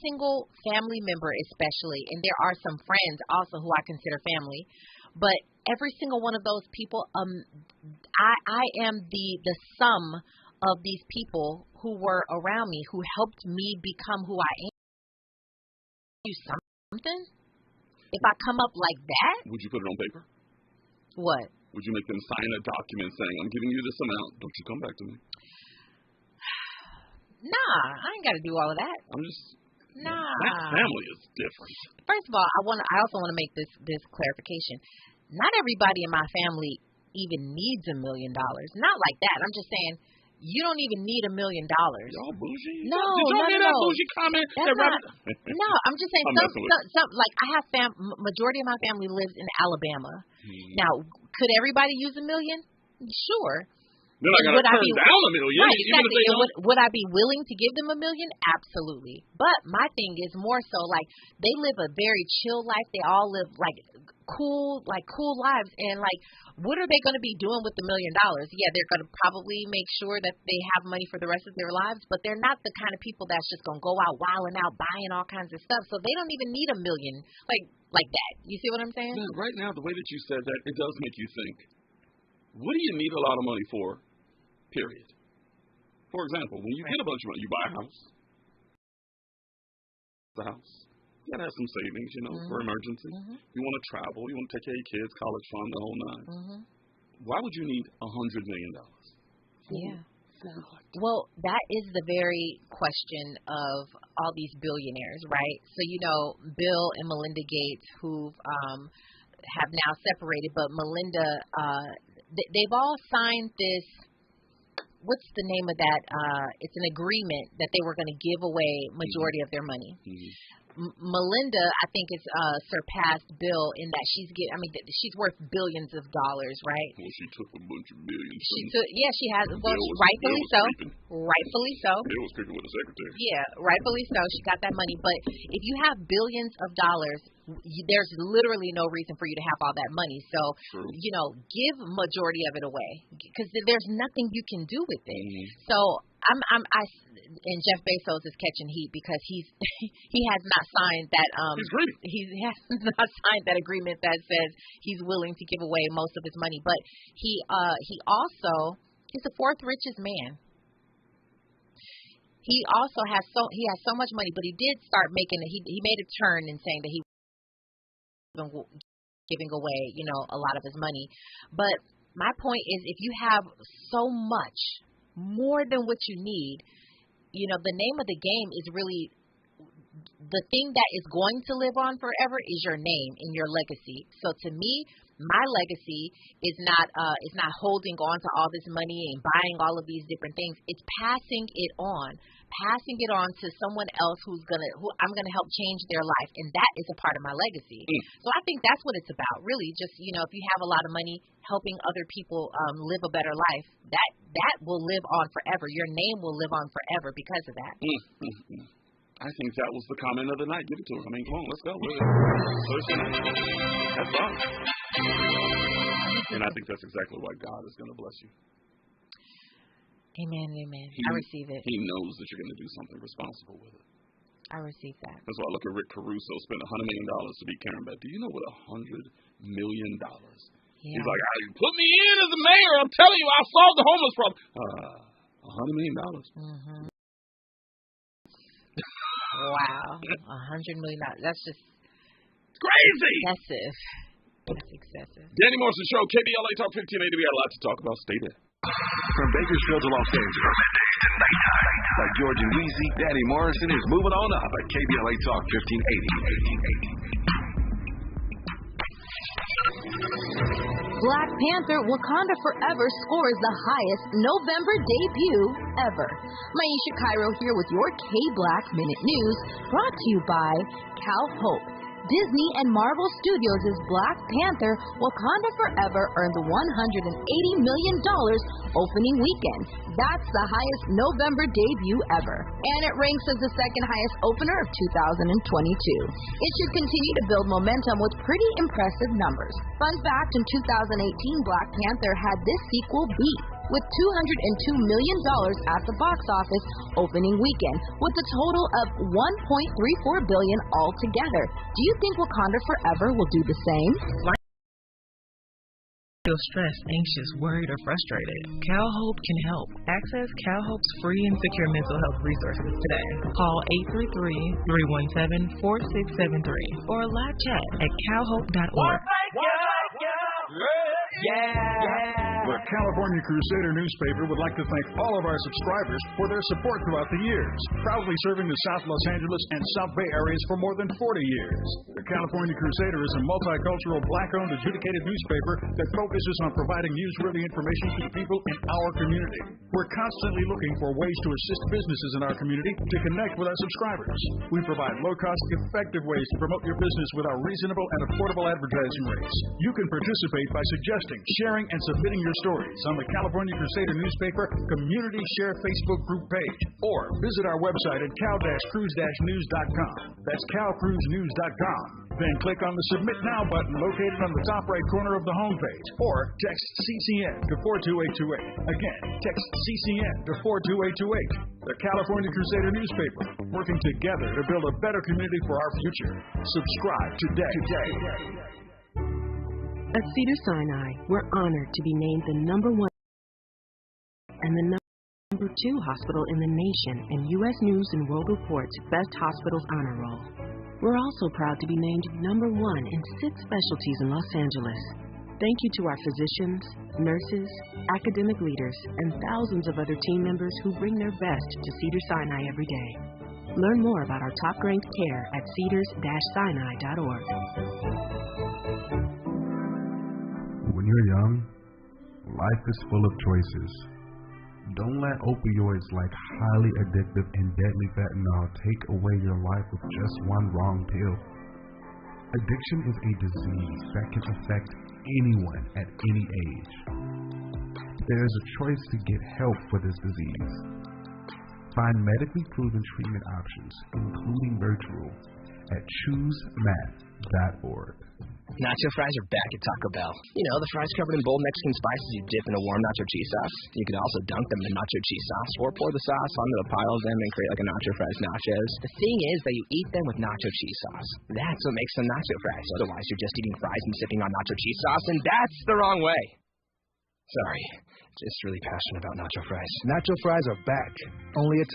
single family member, especially, and there are some friends also who I consider family, but every single one of those people, I am the sum of these people who were around me, who helped me become who I am. You something? If I come up like that, would you put it on paper? What? Would you make them sign a document saying, I'm giving you this amount, don't you come back to me? Nah, I ain't got to do all of that. I'm just... Nah. Family is different. First of all, I also want to make this clarification. Not everybody in my family even needs $1 million. Not like that. I'm just saying, you don't even need $1 million. Y'all bougie? No, Did y'all hear that bougie comment? No, I'm just saying, some like I have majority of my family lives in Alabama. Now, could everybody use $1 million? Sure. They're not going to turn down $1 million. Right, exactly. Would I be willing to give them $1 million? Absolutely. But my thing is more so like they live a very chill life. They all live like cool lives, and like, what are they going to be doing with $1 million? Yeah, they're going to probably make sure that they have money for the rest of their lives, but they're not the kind of people that's just going to go out wilding out buying all kinds of stuff. So they don't even need $1 million like that. You see what I'm saying? Man, right now, the way that you said that, it does make you think, what do you need a lot of money for? Period. For example, when you get a bunch of money, you buy a house. The house. You gotta have some savings, for emergency. You want to travel. You want to take care of your kids, college fund, the whole nine. Why would you need $100 million? Yeah. Well, that is the very question of all these billionaires, right? So, Bill and Melinda Gates, who have now separated, but Melinda, they've all signed this. What's the name of that? It's an agreement that they were going to give away majority of their money. Melinda, I think, is surpassed Bill in that she's worth billions of dollars, right? Well, she took a bunch of billions. She has. Well, rightfully so. Rightfully so. Bill was creeping with the secretary. Yeah, rightfully so. She got that money. But if you have billions of dollars, there's literally no reason for you to have all that money. So, give majority of it away, because there's nothing you can do with it. So and Jeff Bezos is catching heat because he has not signed that he has not signed that agreement that says he's willing to give away most of his money. But he's the fourth richest man. He also has so much money, but he did start he made a turn in saying that he was giving away a lot of his money. But my point is, if you have so much more than what you need, the name of the game is really the thing that is going to live on forever is your name and your legacy. So to me, my legacy is not holding on to all this money and buying all of these different things. It's passing it on to someone else who I'm gonna help change their life, and that is a part of my legacy. So I think that's what it's about, really. Just if you have a lot of money, helping other people live a better life, that will live on forever. Your name will live on forever because of that. I think that was the comment of the night. Give it to her. I mean, come on, let's go. That's fun. And I think that's exactly why God is going to bless you. Amen, amen. I receive it. He knows that you're going to do something responsible with it. I receive that. That's why I look at Rick Caruso spent $100 million to beat Karen Beth. Do you know what $100 million? Yeah. He's like, put me in as the mayor. I'm telling you, I'll solve the homeless problem. $100 million. Wow, $100 million. That's just crazy. Excessive. That's excessive. Danny Morrison Show, KBLA Talk 1580. We got a lot to talk about. Stay there. From Bakersfield to Los Angeles, like George and Weezy, Danny Morrison is moving on up at KBLA Talk 1580. Black Panther Wakanda Forever scores the highest November debut ever. Maisha Cairo here with your K-Black Minute News, brought to you by Cal Hope. Disney and Marvel Studios' Black Panther Wakanda Forever earned the $180 million opening weekend. That's the highest November debut ever. And it ranks as the second highest opener of 2022. It should continue to build momentum with pretty impressive numbers. Fun fact, in 2018, Black Panther had this sequel beat, with $202 million at the box office opening weekend, with a total of $1.34 billion altogether. Do you think Wakanda Forever will do the same? Feel stressed, anxious, worried, or frustrated? CalHope can help. Access CalHope's free and secure mental health resources today. Call 833-317-4673 or live chat at calhope.org. The California Crusader newspaper would like to thank all of our subscribers for their support throughout the years, proudly serving the South Los Angeles and South Bay areas for more than 40 years. The California Crusader is a multicultural, black-owned, adjudicated newspaper that focuses on providing newsworthy information to the people in our community. We're constantly looking for ways to assist businesses in our community to connect with our subscribers. We provide low-cost, effective ways to promote your business with our reasonable and affordable advertising rates. You can participate by suggesting, sharing, and submitting your stories on the California Crusader newspaper Community Share Facebook group page, or visit our website at cal-cruise-news.com. That's calcruisenews.com. Then click on the Submit Now button located on the top right corner of the homepage, or text CCN to 42828. Again, text CCN to 42828. The California Crusader newspaper, working together to build a better community for our future. Subscribe today. At Cedars-Sinai, we're honored to be named the #1 and the #2 hospital in the nation in U.S. News and World Report's Best Hospitals Honor Roll. We're also proud to be named #1 in 6 specialties in Los Angeles. Thank you to our physicians, nurses, academic leaders, and thousands of other team members who bring their best to Cedars-Sinai every day. Learn more about our top-ranked care at cedars-sinai.org. When you're young, life is full of choices. Don't let opioids like highly addictive and deadly fentanyl take away your life with just one wrong pill. Addiction is a disease that can affect anyone at any age. There is a choice to get help for this disease. Find medically proven treatment options, including virtual, at choosemat.org. Nacho fries are back at Taco Bell. You know, the fries covered in bold Mexican spices you dip in a warm nacho cheese sauce. You can also dunk them in nacho cheese sauce or pour the sauce onto a pile of them and create like a nacho fries nachos. The thing is that you eat them with nacho cheese sauce. That's what makes them nacho fries. Otherwise, you're just eating fries and sipping on nacho cheese sauce, and that's the wrong way. Sorry, just really passionate about nacho fries. Nacho fries are back. Only at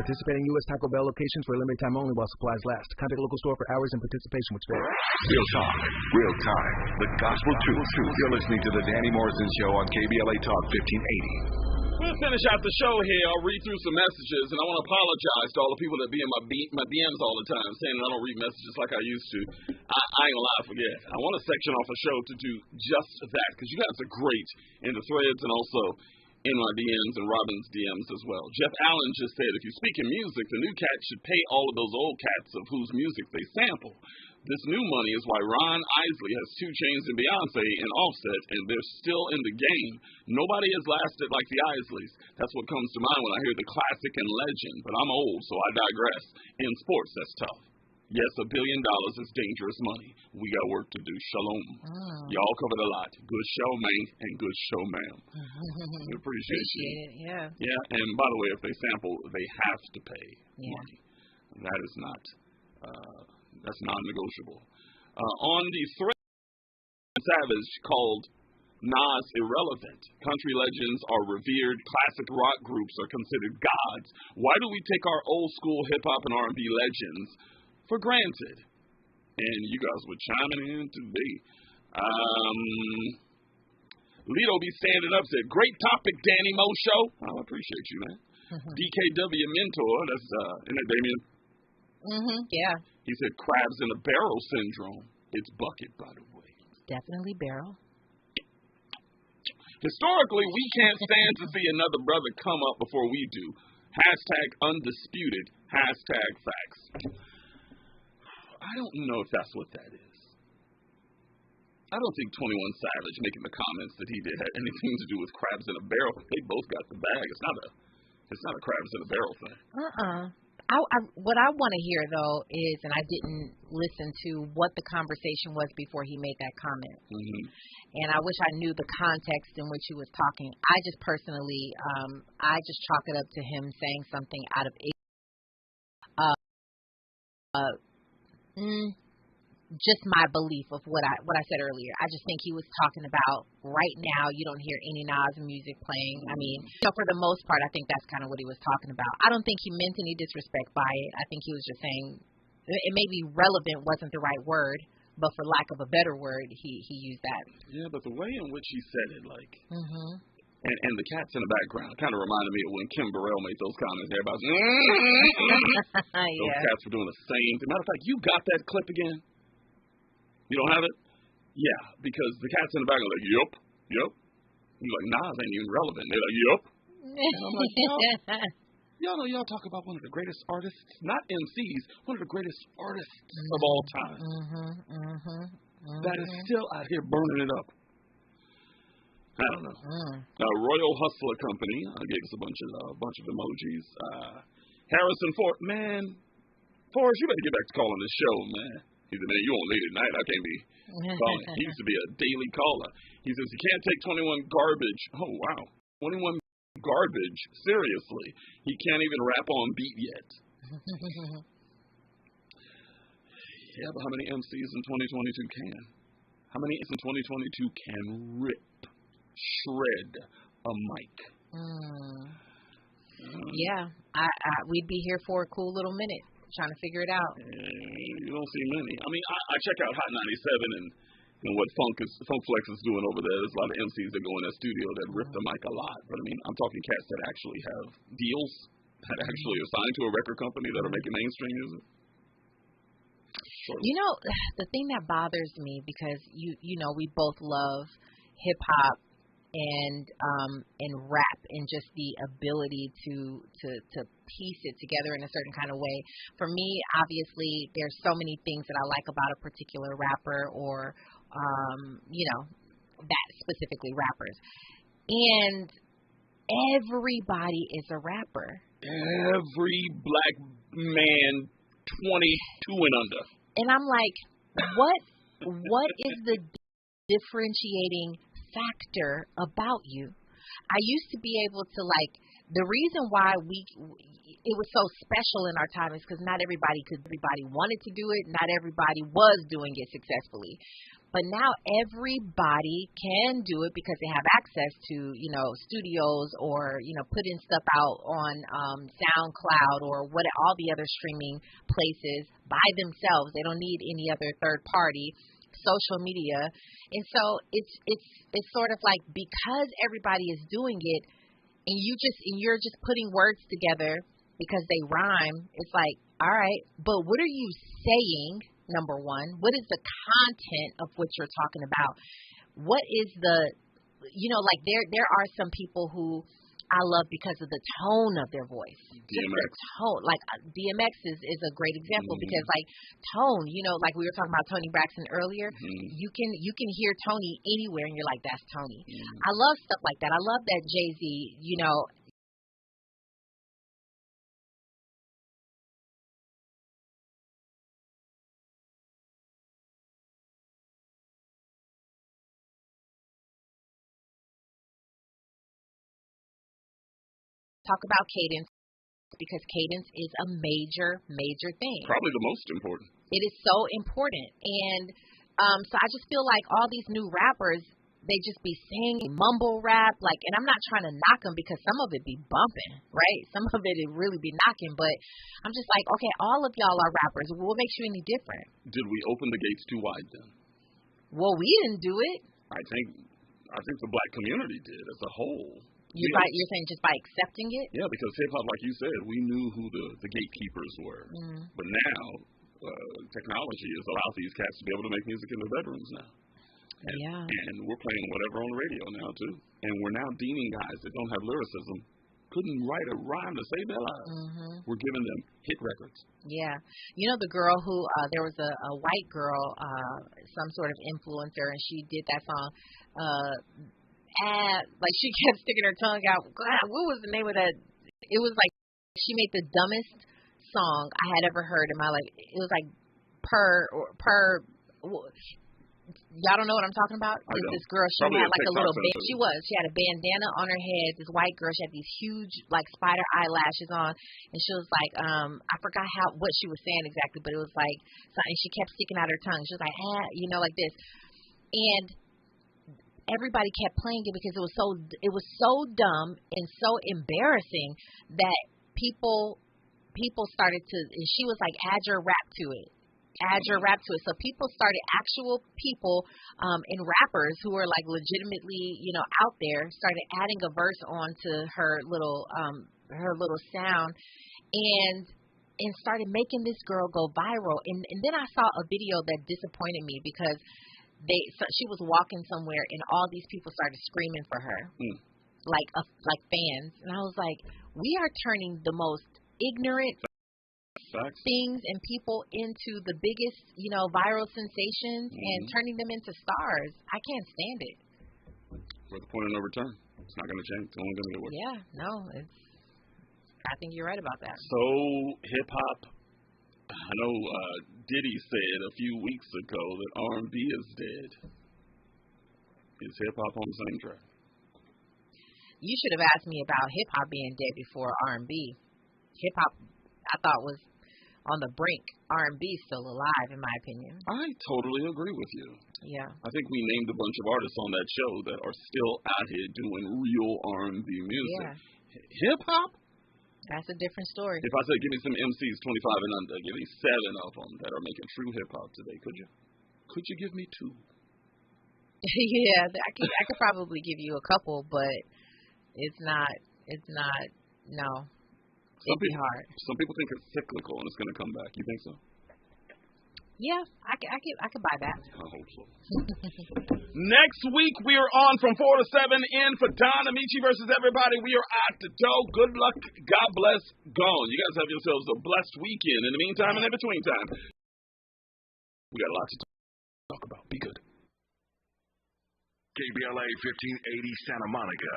participating U.S. Taco Bell locations for a limited time only while supplies last. Contact local store for hours and participation which vary. Real talk, real time, the gospel truth. You're listening to the Danny Morrison Show on KBLA Talk 1580. We'll finish out the show here. I'll read through some messages, and I want to apologize to all the people that be in my DMs all the time saying I don't read messages like I used to. I ain't gonna lie, I forget. I want to section off a show to do just that, because you guys are great in the threads and also in my DMs and Robin's DMs as well. Jeff Allen just said, if you speak in music, the new cats should pay all of those old cats of whose music they sample. This new money is why Ron Isley has 2 Chainz and Beyonce and Offset, and they're still in the game. Nobody has lasted like the Isleys. That's what comes to mind when I hear the classic and legend, but I'm old, so I digress. In sports, that's tough. Yes, $1 billion is dangerous money. We got work to do. Shalom. Y'all covered a lot. Good show, man, and good show, ma'am. We appreciate it. Yeah. Yeah, and by the way, if they sample, they have to pay money. That is not, that's non-negotiable. On the thread, Savage called Nas irrelevant. Country legends are revered. Classic rock groups are considered gods. Why do we take our old school hip-hop and R&B legends for granted? And you guys were chiming in today. Lito be standing up, said, great topic, Danny Mo Show. I appreciate you, man. DKW Mentor, that's, isn't that Damien? Yeah. He said, crabs in a barrel syndrome. It's bucket, by the way. Definitely barrel. Historically, we can't stand to see another brother come up before we do. #undisputed. #facts. I don't know if that's what that is. I don't think 21 Savage making the comments that he did had anything to do with crabs in a barrel. They both got the bag. It's not a crabs in a barrel thing. What I want to hear, though, is, and I didn't listen to what the conversation was before he made that comment. Mm-hmm. And I wish I knew the context in which he was talking. I just personally, I just chalk it up to him saying something out of just my belief of what I said earlier. I just think he was talking about right now you don't hear any Nas music playing. I mean, for the most part, I think that's kind of what he was talking about. I don't think he meant any disrespect by it. I think he was just saying it may be relevant wasn't the right word, but for lack of a better word, he used that. Yeah, but the way in which he said it, like, mm-hmm. and the cats in the background kind of reminded me of when Kim Burrell made those comments. Everybody's those cats were doing the same thing. Matter of fact, you got that clip again? You don't have it? Yeah, because the cats in the background are like, yup. You're like, Nas ain't even relevant. They're like, yup. And I'm like, y'all know y'all talk about one of the greatest artists, not MCs, one of the greatest artists of all time. That is still out here burning it up. I don't know. Royal Hustler Company gave us a bunch of emojis. Harrison Ford, man, Forrest, you better get back to calling this show, man. He said, man, you on late at night. I can't be calling. He used to be a daily caller. He says he can't take 21 garbage. Oh, wow. 21 garbage. Seriously. He can't even rap on beat yet. Yeah, but how many MCs in 2022 can? How many in 2022 can shred a mic? Yeah, we'd be here for a cool little minute trying to figure it out. You don't see many. I mean, I check out Hot 97 and what Funk Flex is doing over there. There's a lot of MCs that go in that studio that rip the mic a lot. But I mean, I'm talking cats that actually have deals, that actually are signed to a record company that are making mainstream music. You know, the thing that bothers me, because you know we both love hip hop and rap and just the ability to piece it together in a certain kind of way. For me, obviously, there's so many things that I like about a particular rapper or you know, that specifically rappers. And everybody is a rapper. Every black man 22 and under. And I'm like, what is the differentiating factor about you? I used to be able to, like, the reason why it was so special in our time is because not everybody wanted to do it. Not everybody was doing it successfully. But now everybody can do it because they have access to, you know, studios or, you know, putting stuff out on SoundCloud or all the other streaming places by themselves. They don't need any other third party, social media. And so it's sort of like, because everybody is doing it and you're just putting words together because they rhyme, it's like, all right, but what are you saying? Number one, what is the content of what you're talking about? What is the, you know, like there are some people who I love because of the tone of their voice. DMX. The tone, like DMX is a great example because like tone, you know, like we were talking about Tony Braxton earlier. You can hear Tony anywhere and you're like, that's Tony. I love stuff like that. I love that Jay-Z, you know, talk about cadence because cadence is a major thing. Probably the most important. It is so important. And so I just feel like all these new rappers, they just be singing mumble rap, like, and I'm not trying to knock them because some of it be bumping, right? Some of it really be knocking, but I'm just like, okay, all of y'all are rappers. What makes you any different? Did we open the gates too wide then? Well, we didn't do it. I think the black community did as a whole. You're saying just by accepting it? Yeah, because hip-hop, like you said, we knew who the gatekeepers were. But now, technology has allowed these cats to be able to make music in their bedrooms now. And we're playing whatever on the radio now, too. And we're now deeming guys that don't have lyricism couldn't write a rhyme to save their lives. We're giving them hit records. Yeah. You know the girl who, there was a white girl, some sort of influencer, and she did that song, like she kept sticking her tongue out. God, what was the name of that? It was like, she made the dumbest song I had ever heard in my life. It was like y'all don't know what I'm talking about? This girl, she Probably had like a little she had a bandana on her head. This white girl, she had these huge like spider eyelashes on, and she was like, I forgot what she was saying exactly, but it was like something, she kept sticking out her tongue. She was like, like this. And everybody kept playing it because it was so dumb and so embarrassing that people started to, and she was like, add your rap to it. So people started, actual people and rappers who were like legitimately, out there, started adding a verse onto her little sound and started making this girl go viral. And then I saw a video that disappointed me because she was walking somewhere and all these people started screaming for her, like fans. And I was like, we are turning the most ignorant things and people into the biggest, viral sensations and turning them into stars. I can't stand it. For the point of no return. It's not going to change. It's only going to get worse. Yeah, no, I think you're right about that. So, hip-hop, I know Diddy said a few weeks ago that R&B is dead. Is hip-hop on the same track? You should have asked me about hip-hop being dead before R&B. Hip-hop, I thought, was on the brink. R&B is still alive, in my opinion. I totally agree with you. Yeah. I think we named a bunch of artists on that show that are still out here doing real R&B music. Yeah. Hip-hop? That's a different story. If I said, give me some MCs 25 and under, give me 7 of them that are making true hip-hop today, could you? Could you give me 2? Yeah, I could probably give you a couple, but it's not, no. It'd be hard. Some people think it's cyclical and it's going to come back. You think so? Yeah, I could buy that. I hope so. Next week, we are on from 4 to 7 in for Don Amici versus everybody. We are at the dough. Good luck. God bless. Gone. You guys have yourselves a blessed weekend. In the meantime and in between time, we got a lot to talk about. Be good. KBLA 1580 Santa Monica.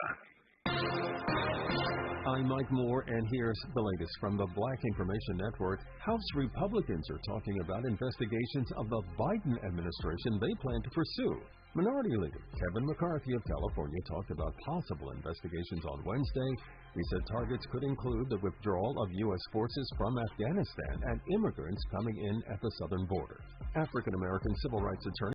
I'm Mike Moore, and here's the latest from the Black Information Network. House Republicans are talking about investigations of the Biden administration they plan to pursue. Minority Leader Kevin McCarthy of California talked about possible investigations on Wednesday. He said targets could include the withdrawal of U.S. forces from Afghanistan and immigrants coming in at the southern border. African-American civil rights attorney